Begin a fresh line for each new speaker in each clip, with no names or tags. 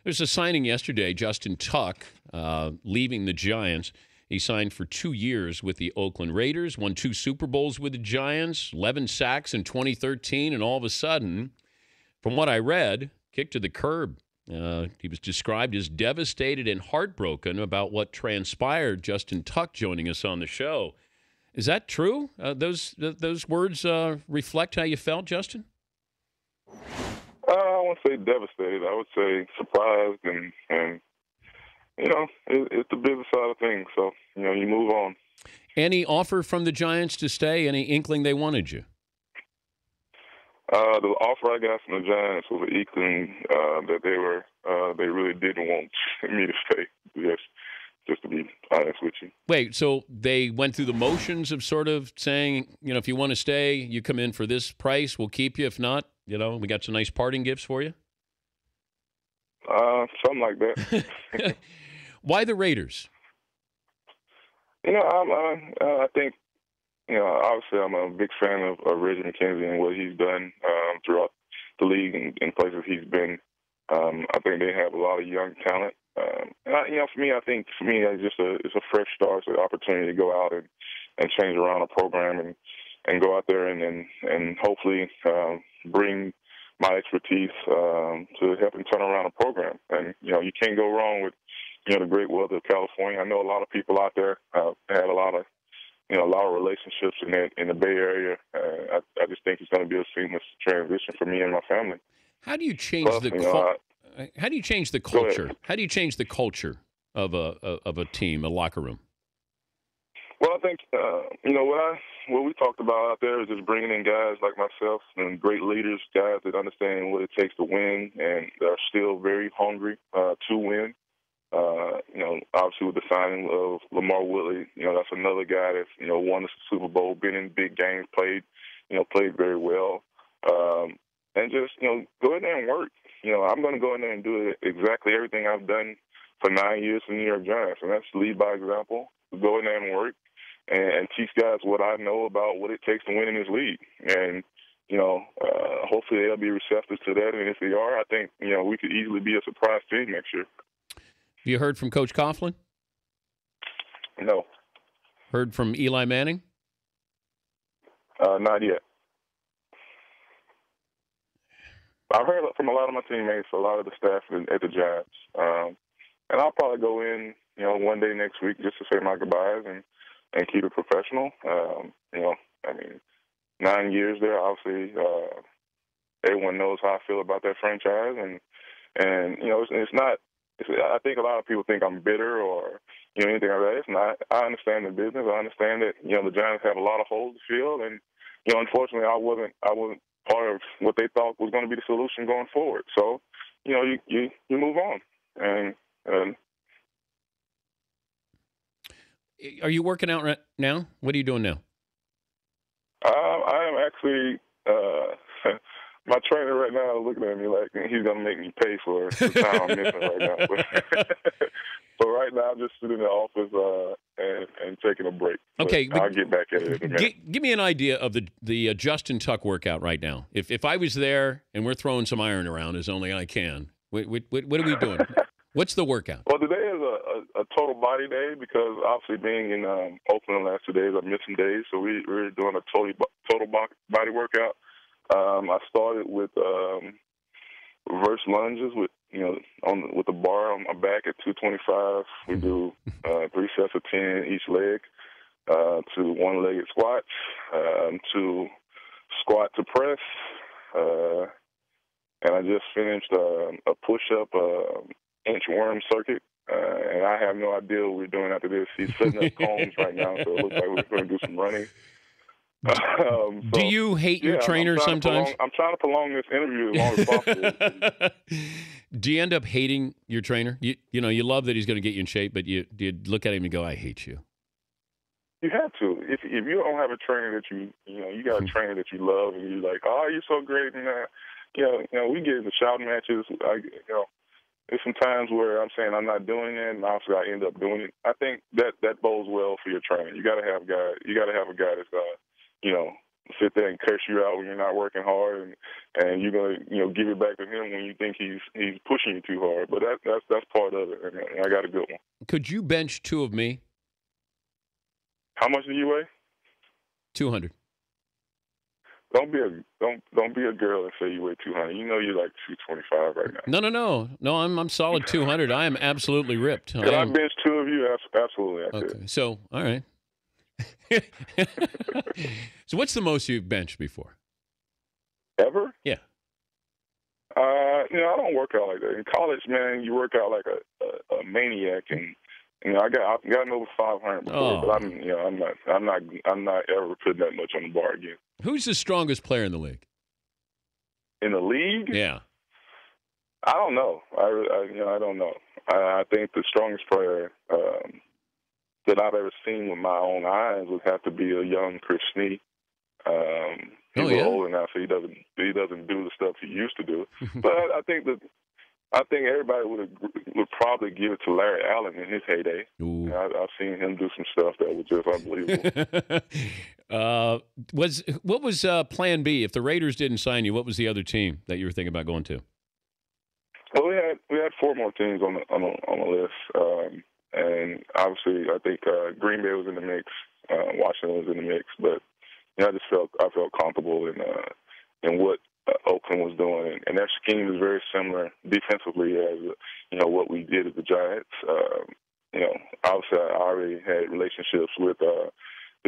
There's a signing yesterday. Justin Tuck leaving the Giants. He signed for 2 years with the Oakland Raiders, won 2 Super Bowls with the Giants, 11 sacks in 2013, and all of a sudden, from what I read, kicked to the curb. He was described as devastated and heartbroken about what transpired. Justin Tuck joining us on the show. Is that true? Those words reflect how you felt, Justin?
I wouldn't say devastated. I would say surprised, and it's the business side of things. So, you move on.
Any offer from the Giants to stay? Any inkling they wanted you?
The offer I got from the Giants was an inkling that they really didn't want me to stay. Yes, just to be honest with you.
Wait, so they went through the motions of sort of saying, if you want to stay, you come in for this price, we'll keep you. If not, we got some nice parting gifts for you?
Something like that.
Why the Raiders?
I think, obviously I'm a big fan of Reggie McKenzie and what he's done throughout the league and places he's been. I think they have a lot of young talent. For me, it's a fresh start. It's an opportunity to go out and change around a program and go out there and hopefully bring my expertise to helping turn around a program. And, you can't go wrong with, the great weather of California. I know a lot of people out there had a lot of relationships in the Bay Area. I just think it's going to be a seamless transition for me and my family.
How do you change How do you change the culture? How do you change the culture of a team, a locker room?
Well, I think what we talked about out there is just bringing in guys like myself and great leaders, guys that understand what it takes to win and are still very hungry to win. Obviously with the signing of Lamar Woodley, that's another guy that's won the Super Bowl, been in big games, played very well, and just go in there and work. I'm going to go in there and do exactly everything I've done for 9 years for the New York Giants, and that's lead by example. Go in there and work and teach guys what I know about what it takes to win in this league. And, hopefully they'll be receptive to that. And if they are, I think, we could easily be a surprise team next year.
Have you heard from Coach Coughlin?
No.
Heard from Eli Manning?
Not yet. I've heard from a lot of my teammates, a lot of the staff at the Giants. And I'll probably go in, one day next week just to say my goodbyes and keep it professional. 9 years there, obviously, everyone knows how I feel about that franchise. And it's not, I think a lot of people think I'm bitter or, anything like that. It's not. I understand the business. I understand that, the Giants have a lot of holes to fill. And, unfortunately, I wasn't part of what they thought was going to be the solution going forward. So, you move on. And
are you working out right now? What are you doing now?
I am actually my trainer right now is looking at me like he's going to make me pay for the time I'm missing right now. But right now, I'm just sitting in the office and taking a break.
Okay.
I'll get back at it in a minute.
Give me an idea of the Justin Tuck workout right now. If I was there and we're throwing some iron around as only I can, what are we doing? What's the workout?
Well, today is a total body day because obviously being in Oakland the last 2 days, I've missed some days. So we're doing a total body workout. I started with reverse lunges with the bar on my back at 225. We do 3 sets of 10 each leg, to one-legged squats, to squat to press, and I just finished a push-up inchworm circuit. And I have no idea what we're doing after this. He's setting up cones right now, so it looks like we're going to do some running.
Do you hate your trainer sometimes?
I'm trying to prolong this interview as long as possible.
Do you end up hating your trainer? You love that he's going to get you in shape, but you look at him and go, "I hate you."
You have to. If you don't have a trainer that you got a trainer that you love, and you're like, "Oh, you're so great," and we get into shouting matches. There's some times where I'm saying I'm not doing it, and obviously I end up doing it. I think that bodes well for your trainer. You got to have a guy. You got to have a guy that's sit there and curse you out when you're not working hard, and you're gonna give it back to him when you think he's pushing you too hard. But that's part of it, and I got a good one.
Could you bench 2 of me?
How much do you weigh?
200.
Don't be a girl and say you weigh 200. You know you're like 225 right now.
No. I'm solid 200. I am absolutely ripped.
Could I bench 2 of you? Absolutely, I could.
Okay, so all right. So what's the most you've benched before?
Ever?
Yeah.
I don't work out like that. In college, man, you work out like a maniac, and I've gotten over 500 before, but I'm not ever putting that much on the bar again.
Who's the strongest player in the league?
In the league?
Yeah.
I don't know. I don't know. I think the strongest player that I've ever seen with my own eyes would have to be a young Chris Snee. He's older now, so he doesn't do the stuff he used to do. But I think everybody would probably give it to Larry Allen in his heyday. I've seen him do some stuff that was just unbelievable.
What was Plan B if the Raiders didn't sign you? What was the other team that you were thinking about going to?
Well, we had 4 more teams on the list, and obviously I think Green Bay was in the mix, Washington was in the mix, but I felt comfortable in what Oakland was doing, and their scheme is very similar defensively as what we did at the Giants. Obviously I already had relationships with the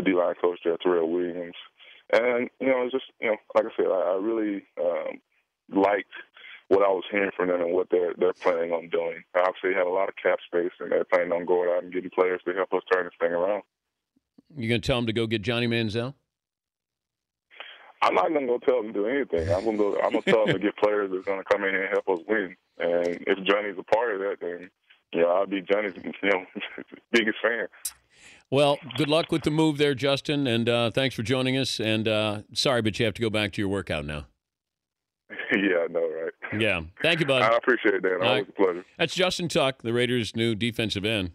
D-line coach there, Terrell Williams, and it's just like I said, I really liked what I was hearing from them and what they're planning on doing. Obviously, they have a lot of cap space, and they're planning on going out and getting players to help us turn this thing around.
You gonna tell them to go get Johnny Manziel?
I'm not gonna go tell them to do anything. I'm gonna tell them to get players that's gonna come in here and help us win. And if Johnny's a part of that, then I'll be Johnny's biggest fan.
Well, good luck with the move there, Justin, and thanks for joining us. And sorry, but you have to go back to your workout now.
Yeah, I know, right?
Yeah. Thank you, bud.
I appreciate that. Always a pleasure.
That's Justin Tuck, the Raiders' new defensive end.